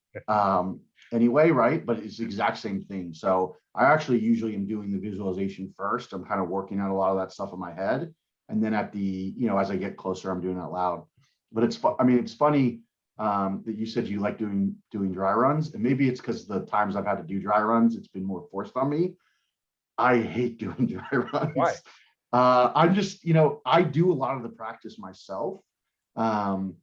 anyway, right? But it's the exact same thing. So I actually usually am doing the visualization first. I'm kind of working out a lot of that stuff in my head. And then at the, as I get closer, I'm doing it out loud. But it's funny that you said you like doing dry runs, and maybe it's because the times I've had to do dry runs, it's been more forced on me. I hate doing dry runs. Why? I'm just, I do a lot of the practice myself, out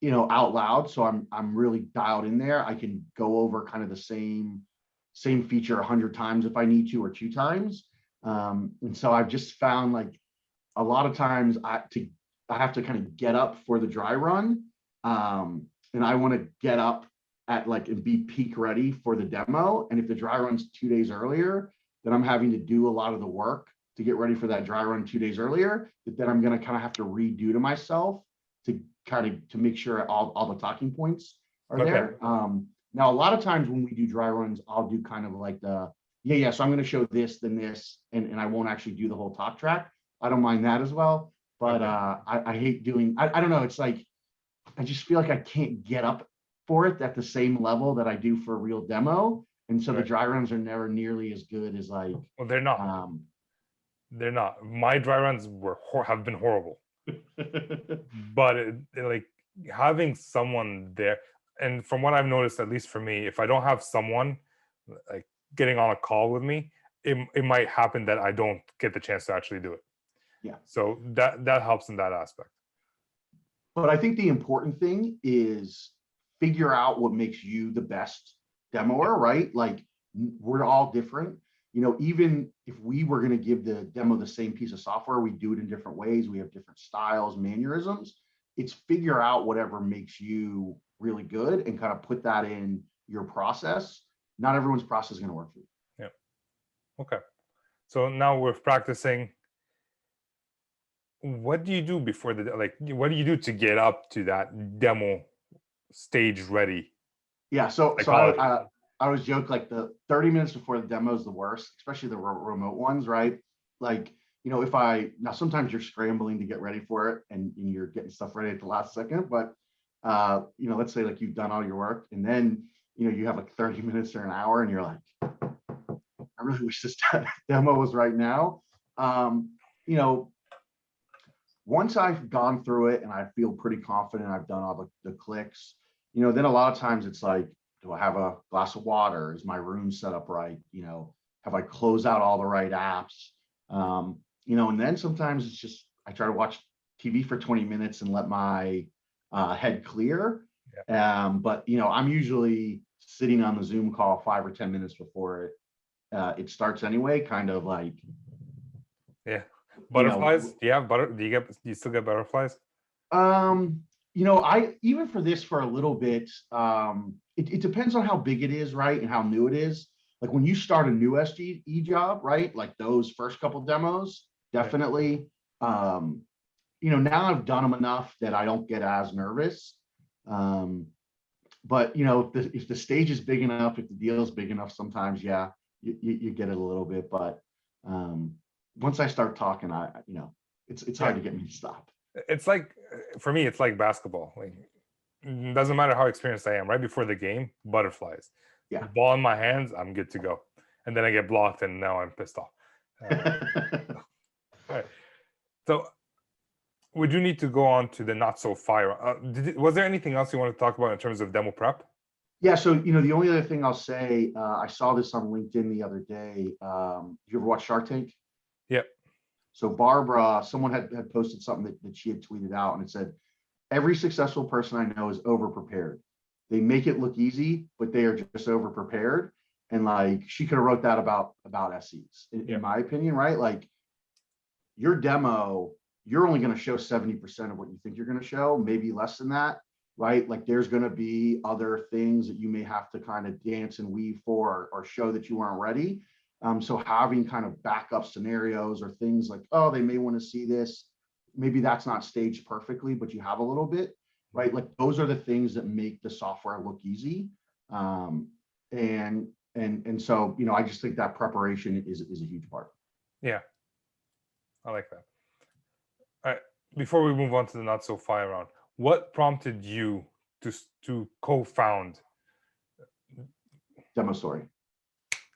loud. So I'm really dialed in there. I can go over kind of the same feature 100 times if I need to, or 2 times. And so I've just found like a lot of times I have to kind of get up for the dry run. And I want to get up at and be peak ready for the demo. And if the dry run's 2 days earlier, then I'm having to do a lot of the work to get ready for that dry run 2 days earlier, that then I'm going to kind of have to redo to myself to make sure all the talking points are there. Now, a lot of times when we do dry runs, I'll do kind of like so I'm going to show this, then this, and I won't actually do the whole talk track. I don't mind that as well. But I hate doing, I don't know. It's like, I just feel like I can't get up for it at the same level that I do for a real demo. And so the dry runs are never nearly as good as like. Well, they're not. They're not. My dry runs have been horrible. But like having someone there, and from what I've noticed, at least for me, if I don't have someone like getting on a call with me, it might happen that I don't get the chance to actually do it. Yeah. So that helps in that aspect. But I think the important thing is figure out what makes you the best demoer, right? Like we're all different. Even if we were going to give the demo the same piece of software, we do it in different ways. We have different styles, mannerisms. It's figure out whatever makes you really good and kind of put that in your process. Not everyone's process is going to work for you. Yeah. Okay. So now we're practicing. What do you do before what do you do to get up to that demo stage ready? Yeah. So I always joke like the 30 minutes before the demo is the worst, especially the remote ones, right? Like, now sometimes you're scrambling to get ready for it and you're getting stuff ready at the last second, but let's say like you've done all your work and then, you have like 30 minutes or an hour and you're like, I really wish this demo was right now. Once I've gone through it and I feel pretty confident I've done all the clicks, then a lot of times it's like, do I have a glass of water? Is my room set up right? Have I closed out all the right apps? And then sometimes it's just, I try to watch TV for 20 minutes and let my head clear. Yeah. But, I'm usually sitting on the Zoom call 5 or 10 minutes before it starts anyway, kind of like. Yeah. Butterflies? Do you still get butterflies? I even for this for a little bit, it depends on how big it is, right, and how new it is. Like when you start a new SGE job, right, like those first couple demos, definitely. Now I've done them enough that I don't get as nervous. But if the stage is big enough, if the deal is big enough, sometimes you get it a little bit. But once I start talking, it's hard to get me to stop. It's like, for me, it's like basketball. Like, it doesn't matter how experienced I am. Right before the game, butterflies. Yeah. Ball in my hands, I'm good to go. And then I get blocked, and now I'm pissed off. All right. So we do need to go on to the not so fire. Was there anything else you want to talk about in terms of demo prep? Yeah. So the only other thing I'll say, I saw this on LinkedIn the other day. You ever watch Shark Tank? Yep. So Barbara, someone had posted something that she had tweeted out, and it said, every successful person I know is over prepared. They make it look easy, but they are just over prepared. And like, she could have wrote that about SEs, in my opinion, right? Like, your demo, you're only going to show 70% of what you think you're going to show, maybe less than that, right? Like, there's going to be other things that you may have to kind of dance and weave for, or show that you aren't ready. So having kind of backup scenarios or things like, oh, they may want to see this, maybe that's not staged perfectly, but you have a little bit, right? Like, those are the things that make the software look easy. And so, I just think that preparation is a huge part. Yeah, I like that. All right, before we move on to the not so fire round, what prompted you to co-found Demo Story?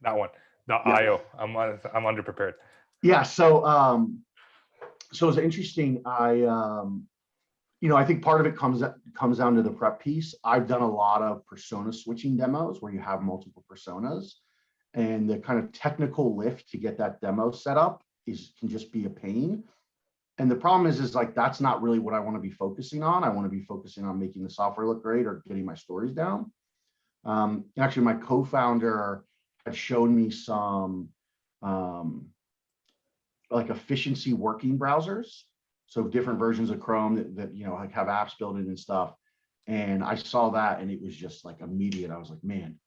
That one, the IO. I'm underprepared. Yeah. So it's interesting. I think part of it comes down to the prep piece. I've done a lot of persona switching demos where you have multiple personas, and the kind of technical lift to get that demo set up can just be a pain. And the problem is like, that's not really what I want to be focusing on. I want to be focusing on making the software look great or getting my stories down. Actually, my co-founder had shown me some like efficiency working browsers. So different versions of Chrome that like have apps built in and stuff. And I saw that, and it was just like immediate. I was like, man,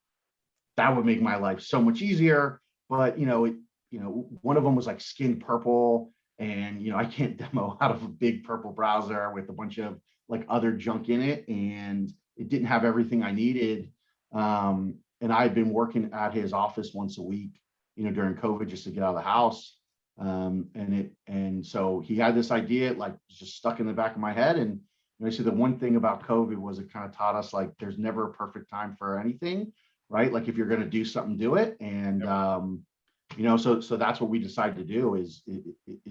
that would make my life so much easier. But one of them was like skin purple, and I can't demo out of a big purple browser with a bunch of like other junk in it, and it didn't have everything I needed. And I had been working at his office once a week, during COVID, just to get out of the house. And so he had this idea, like, just stuck in the back of my head. And I said, the one thing about COVID was it kind of taught us, like, there's never a perfect time for anything, right? Like, if you're going to do something, do it. And, so that's what we decided to do is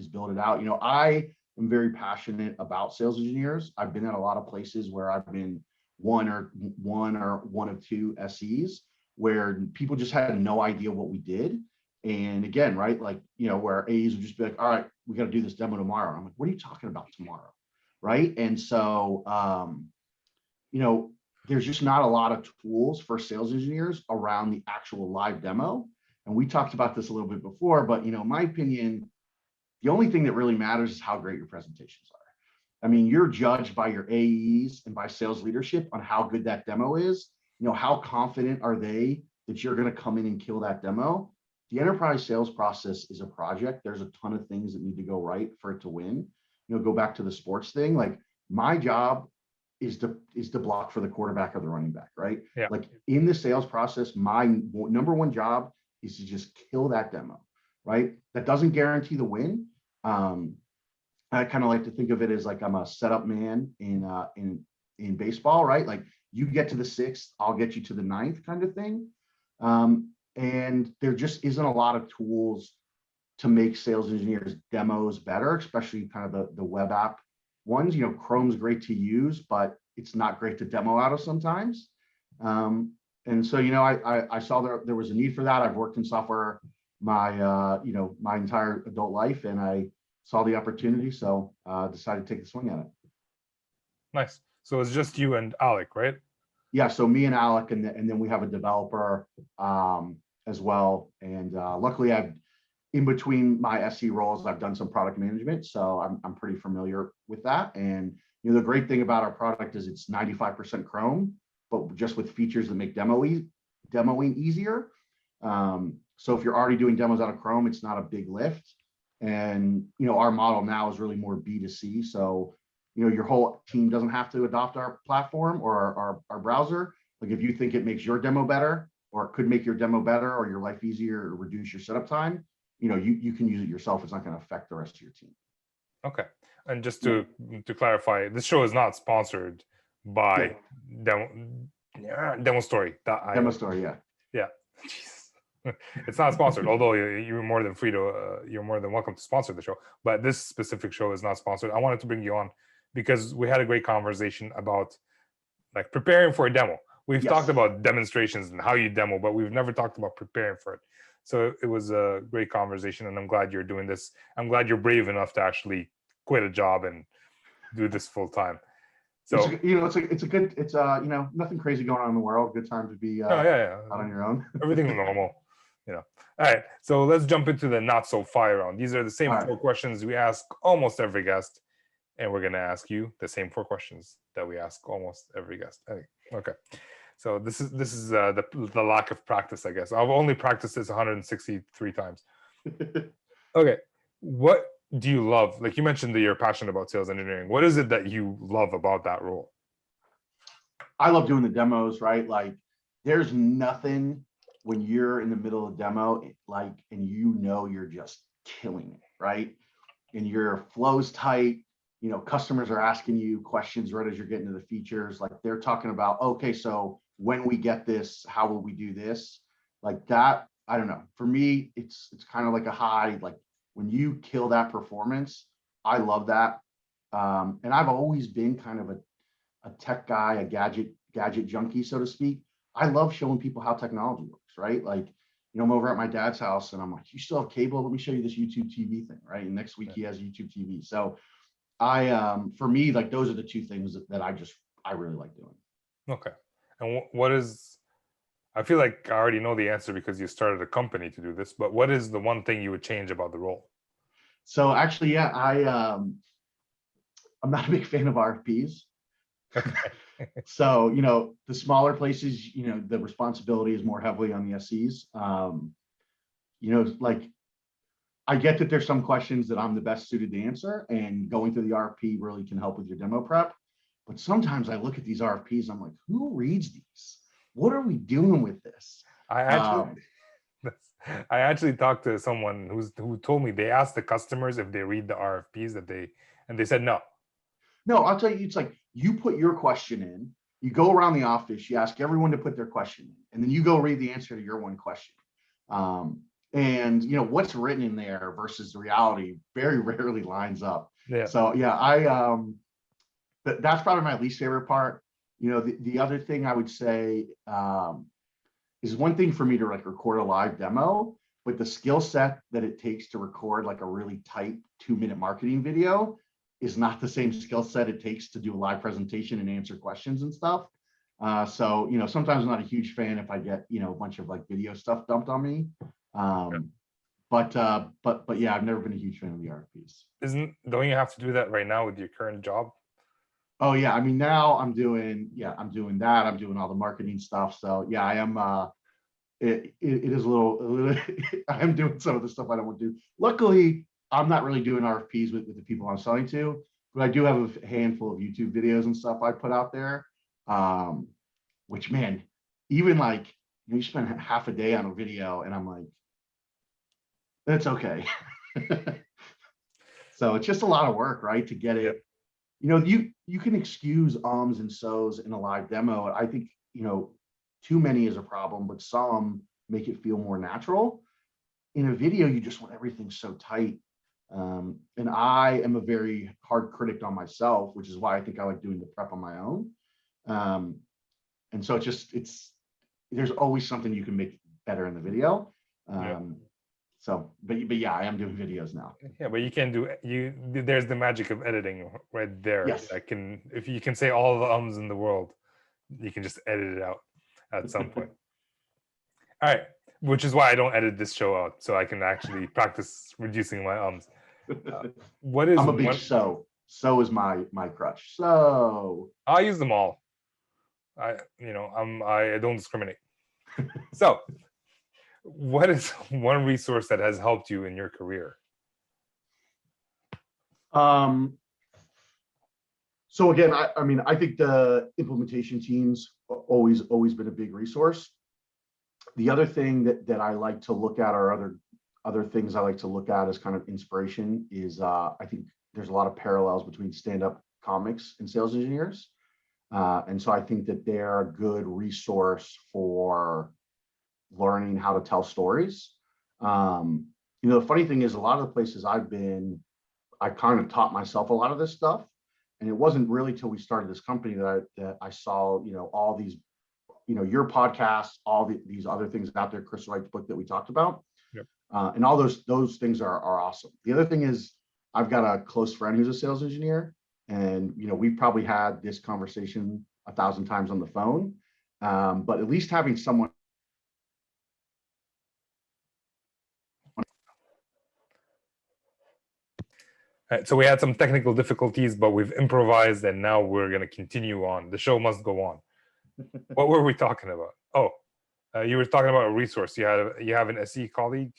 build it out. I am very passionate about sales engineers. I've been at a lot of places where I've been one of two SEs where people just had no idea what we did. And again, right, like, where A's would just be like, all right, we got to do this demo tomorrow. I'm like, what are you talking about tomorrow? Right. And so, there's just not a lot of tools for sales engineers around the actual live demo. And we talked about this a little bit before, but, in my opinion, the only thing that really matters is how great your presentations are. I mean, you're judged by your AEs and by sales leadership on how good that demo is. How confident are they that you're going to come in and kill that demo? The enterprise sales process is a project. There's a ton of things that need to go right for it to win. Go back to the sports thing. Like, my job is to block for the quarterback or the running back, right? Yeah. Like, in the sales process, my number one job is to just kill that demo, right? That doesn't guarantee the win. I kind of like to think of it as like I'm a setup man in baseball, right? Like, you get to the 6th, I'll get you to the 9th kind of thing. And there just isn't a lot of tools to make sales engineers demos better, especially kind of the web app ones. Chrome's great to use, but it's not great to demo out of sometimes. And so, I saw there was a need for that. I've worked in software my entire adult life, and I saw the opportunity, so decided to take the swing at it. Nice. So it's just you and Alec, right? Yeah, so me and Alec, and then we have a developer as well. And luckily, in between my SE roles, I've done some product management, so I'm pretty familiar with that. And The great thing about our product is it's 95% chrome, but just with features that make demoing easier. So if you're already doing demos out of chrome, it's not a big lift. And our model now is really more B2C. So your whole team doesn't have to adopt our platform or our browser. Like if you think it makes your demo better, or it could make your demo better, or your life easier, or reduce your setup time, you can use it yourself. It's not going to affect the rest of your team. Okay. And just to clarify, this show is not sponsored by Demo Story. Demo Story, yeah. Yeah. It's not sponsored, although you're more than free to, you're more than welcome to sponsor the show. But this specific show is not sponsored. I wanted to bring you on because we had a great conversation about like preparing for a demo. We've talked about demonstrations and how you demo, but we've never talked about preparing for it. So it was a great conversation, and I'm glad you're doing this. I'm glad you're brave enough to actually quit a job and do this full time. So it's nothing crazy going on in the world. Good time to be out on your own. Everything's normal. All right. So let's jump into the not so fire round. These are the same four questions we ask almost every guest, and we're gonna ask you the same four questions that we ask almost every guest. Okay. So this is the lack of practice, I guess. I've only practiced this 163 times. Okay. What do you love? Like you mentioned that you're passionate about sales engineering. What is it that you love about that role? I love doing the demos, right? Like there's nothing when you're in the middle of demo, and you're just killing it, right? And your flow's tight. Customers are asking you questions right as you're getting to the features. Like they're talking about, okay, so when we get this, how will we do this? Like that, I don't know. For me, it's kind of like a high, like when you kill that performance, I love that. And I've always been kind of a tech guy, a gadget junkie, so to speak. I love showing people how technology works, right? Like, I'm over at my dad's house and I'm like, you still have cable? Let me show you this YouTube TV thing, right? And next week he has YouTube TV. So for me, like those are the two things that I really like doing. Okay. And what is, I feel like I already know the answer because you started a company to do this, but what is the one thing you would change about the role? So actually, I'm not a big fan of RFPs. Okay. So, the smaller places, the responsibility is more heavily on the SEs. Like I get that there's some questions that I'm the best suited to answer, and going through the RFP really can help with your demo prep. But sometimes I look at these RFPs, I'm like, who reads these? What are we doing with this? I actually talked to someone who told me they asked the customers if they read the RFPs and they said no. No, I'll tell you, it's like you put your question in, you go around the office, you ask everyone to put their question in, and then you go read the answer to your one question. And what's written in there versus the reality very rarely lines up. Yeah. So that's probably my least favorite part. The other thing I would say is one thing for me to like record a live demo, but the skill set that it takes to record like a really tight 2-minute marketing video is not the same skill set it takes to do a live presentation and answer questions and stuff. So sometimes I'm not a huge fan if I get a bunch of like video stuff dumped on me. But yeah, I've never been a huge fan of the RFPs. Don't you have to do that right now with your current job? Oh yeah, I mean now I'm doing that. I'm doing all the marketing stuff. So yeah, I am. It is a little. I am doing some of the stuff I don't want to do. Luckily, I'm not really doing RFPs with the people I'm selling to, but I do have a handful of YouTube videos and stuff I put out there. Which man, even like you spend half a day on a video, and I'm like, that's okay. So it's just a lot of work, right? To get it. You can excuse ums and so's in a live demo. I think, too many is a problem, but some make it feel more natural. In a video, you just want everything so tight. And I am a very hard critic on myself, which is why I think I like doing the prep on my own. And so there's always something you can make better in the video. So, but yeah, I am doing videos now. Yeah, but you can there's the magic of editing right there. Yes. If you can say all the ums in the world, you can just edit it out at some point. All right, which is why I don't edit this show out, so I can actually practice reducing my ums. I'm a big so So is my crutch. So I use them all. I don't discriminate. So, what is one resource that has helped you in your career? So again, I mean, I think the implementation teams always been a big resource. The other thing that I like to look at, or other things I like to look at as kind of inspiration, is I think there's a lot of parallels between stand-up comics and sales engineers. And so I think that they're a good resource for learning how to tell stories. The funny thing is, a lot of the places I've been, I kind of taught myself a lot of this stuff. And it wasn't really till we started this company that I saw, all these, your podcasts, these other things out there, Chris Wright's book that we talked about. Yep. And all those things are awesome. The other thing is, I've got a close friend who's a sales engineer, and we've probably had this conversation 1,000 times on the phone. But at least having someone. So we had some technical difficulties, but we've improvised, and now we're going to continue on. The show must go on. What were we talking about? Oh, you were talking about a resource. You have an SE colleague.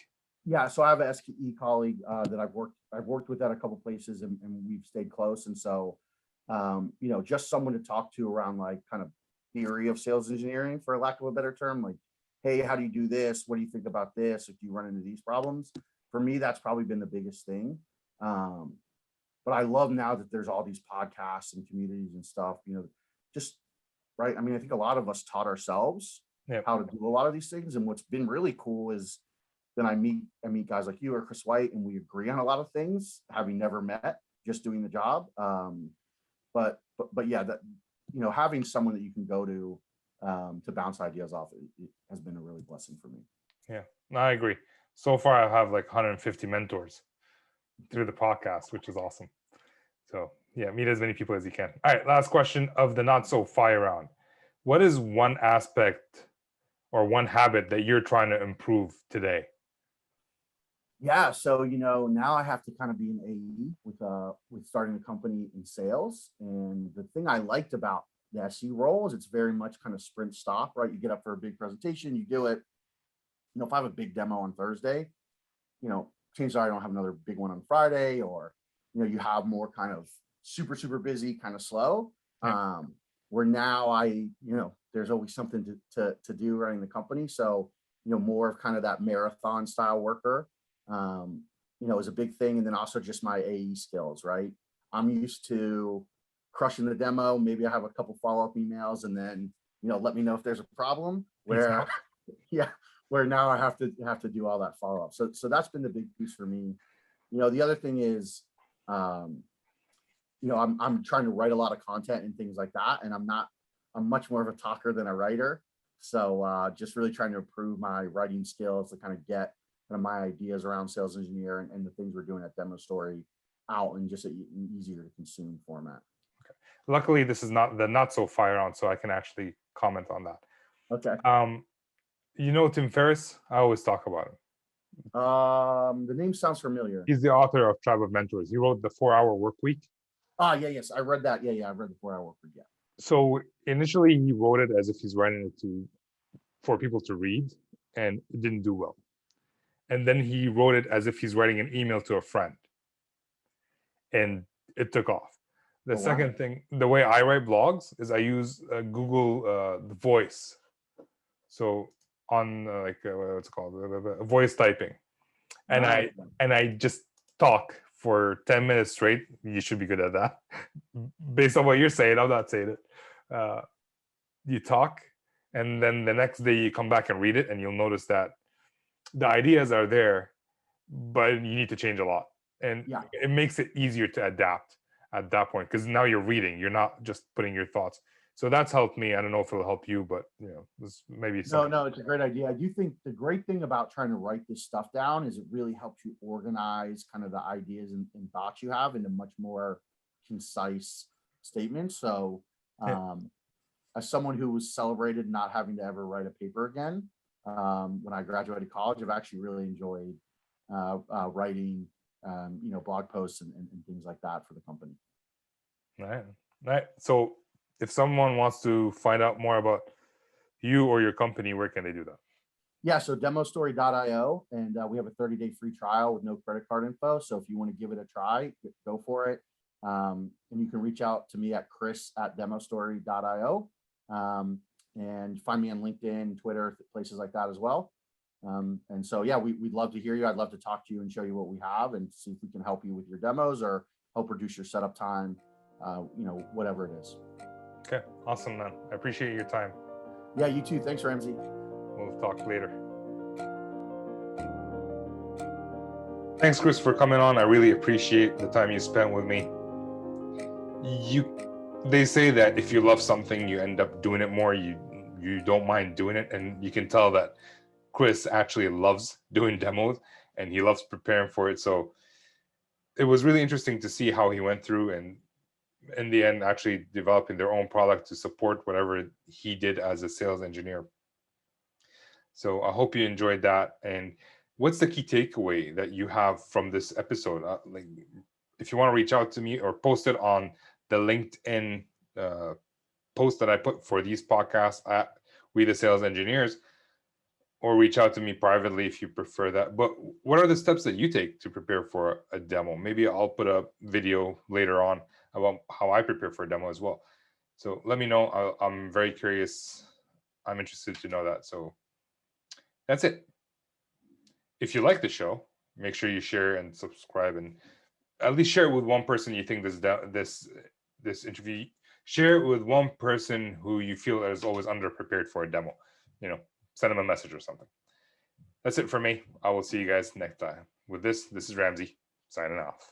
Yeah, so I have an SKE colleague that I've worked with at a couple places, and we've stayed close. And so, just someone to talk to around like kind of theory of sales engineering, for lack of a better term. Like, hey, how do you do this? What do you think about this? If you run into these problems, for me, that's probably been the biggest thing. But I love now that there's all these podcasts and communities and stuff. Just right. I mean, I think a lot of us taught ourselves how to do a lot of these things, and what's been really cool is then I meet guys like you or Chris White, and we agree on a lot of things, having never met, just doing the job. But yeah, that having someone that you can go to bounce ideas off it has been a really blessing for me. Yeah, I agree. So far, I have like 150 mentors through the podcast, which is awesome. So yeah, meet as many people as you can. All right, last question of the not so fire round. What is one aspect or one habit that you're trying to improve today? Yeah, so now I have to kind of be an AE with starting a company in sales. And the thing I liked about the SE role is it's very much kind of sprint stop, right? You get up for a big presentation, you do it. If I have a big demo on Thursday, chances are I don't have another big one on Friday, or you have more kind of super busy, kind of slow. Where now there's always something to do running the company. So more of kind of that marathon style worker. Is a big thing. And then also just my AE skills, right? I'm used to crushing the demo. Maybe I have a couple follow-up emails, and then, let me know if there's a problem, where, where now I have to do all that follow-up. So that's been the big piece for me. The other thing is, I'm trying to write a lot of content and things like that. And I'm much more of a talker than a writer. So just really trying to improve my writing skills to kind of get my ideas around sales engineering and the things we're doing at Demo Story out in just an easier to consume format. Okay. Luckily, this is not so fire on, so I can actually comment on that. Okay. Tim Ferriss? I always talk about him. The name sounds familiar. He's the author of Tribe of Mentors. He wrote the 4-Hour Workweek. Yes, I read that. Yeah, I've read the 4-Hour Workweek. Yeah. So initially, he wrote it as if he's writing it for people to read, and it didn't do well. And then he wrote it as if he's writing an email to a friend, and it took off. The second thing, the way I write blogs is I use Google Voice. So on what's it called, voice typing, and I just talk for 10 minutes straight. You should be good at that. Based on what you're saying, I'm not saying it. You talk, and then the next day you come back and read it, and you'll notice that the ideas are there, but you need to change a lot. And it makes it easier to adapt at that point, because now you're reading, you're not just putting your thoughts. So that's helped me. I don't know if it'll help you, but this maybe no, it's a great idea. I do think the great thing about trying to write this stuff down is it really helps you organize kind of the ideas and thoughts you have into much more concise statements. So as someone who was celebrated not having to ever write a paper again, when I graduated college, I've actually really enjoyed writing blog posts and things like that for the company. All right. All right. So if someone wants to find out more about you or your company, where can they do that? Yeah, so demostory.io, and we have a 30-day free trial with no credit card info. So if you want to give it a try, go for it. And you can reach out to me at chris@demostory.io, and find me on LinkedIn, Twitter, places like that as well. And so, yeah, we'd love to hear you. I'd love to talk to you and show you what we have and see if we can help you with your demos or help reduce your setup time, whatever it is. Okay. Awesome, man. I appreciate your time. Yeah, you too. Thanks, Ramsey. We'll talk later. Thanks, Chris, for coming on. I really appreciate the time you spent with me. They say that if you love something, you end up doing it more. You don't mind doing it, and you can tell that Chris actually loves doing demos and he loves preparing for it. So it was really interesting to see how he went through and in the end actually developing their own product to support whatever he did as a sales engineer. So I hope you enjoyed that. And what's the key takeaway that you have from this episode? Like, if you want to reach out to me or post it on the LinkedIn post that I put for these podcasts at We the Sales Engineers, or reach out to me privately if you prefer that. But what are the steps that you take to prepare for a demo? Maybe I'll put a video later on about how I prepare for a demo as well. So let me know. I'm very curious. I'm interested to know that. So that's it. If you like the show, make sure you share and subscribe, and at least share it with one person you think this interview. Share it with one person who you feel is always underprepared for a demo. Send them a message or something. That's it for me. I will see you guys next time. With this is Ramsey signing off.